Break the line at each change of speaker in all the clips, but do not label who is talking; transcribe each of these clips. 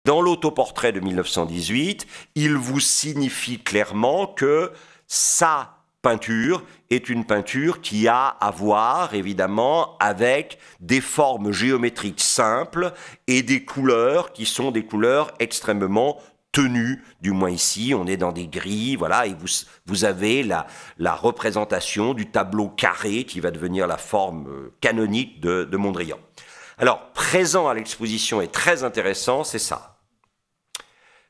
Dans l'autoportrait de 1918, il vous signifie clairement que sa peinture est une peinture qui a à voir, évidemment, avec des formes géométriques simples et des couleurs qui sont des couleurs extrêmement tenues, du moins ici, on est dans des gris, voilà, et vous avez la représentation du tableau carré qui va devenir la forme canonique de Mondrian. Alors, présent à l'exposition et très intéressant, c'est ça.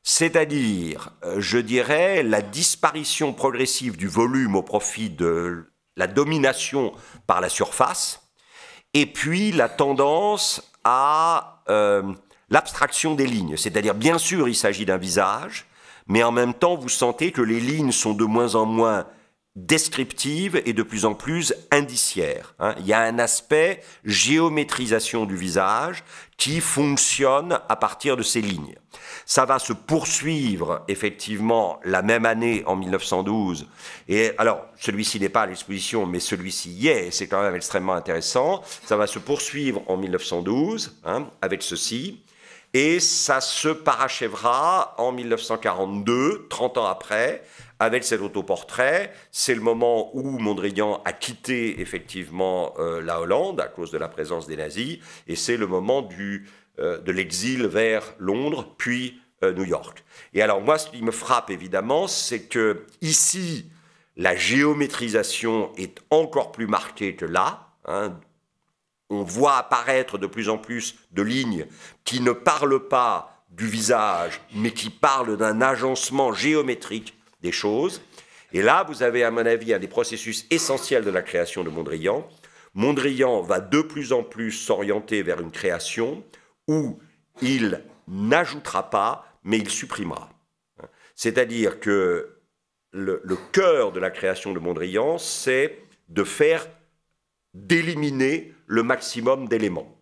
C'est-à-dire, je dirais, la disparition progressive du volume au profit de la domination par la surface, et puis la tendance à l'abstraction des lignes. C'est-à-dire, bien sûr, il s'agit d'un visage, mais en même temps, vous sentez que les lignes sont de moins en moins descriptives et de plus en plus indiciaires. Il y a un aspect géométrisation du visage qui fonctionne à partir de ces lignes. Ça va se poursuivre effectivement la même année en 1912. Et alors, celui-ci n'est pas à l'exposition, mais celui-ci y est, c'est quand même extrêmement intéressant. Ça va se poursuivre en 1912 avec ceci. Et ça se parachèvera en 1942, 30 ans après, avec cet autoportrait. C'est le moment où Mondrian a quitté effectivement la Hollande à cause de la présence des nazis, et c'est le moment de l'exil vers Londres, puis New York. Et alors moi, ce qui me frappe évidemment, c'est que ici, la géométrisation est encore plus marquée que là. On voit apparaître de plus en plus de lignes qui ne parlent pas du visage, mais qui parlent d'un agencement géométrique des choses. Et là, vous avez, à mon avis, un des processus essentiels de la création de Mondrian. Mondrian va de plus en plus s'orienter vers une création où il n'ajoutera pas, mais il supprimera. C'est-à-dire que le cœur de la création de Mondrian, c'est d'éliminer le maximum d'éléments.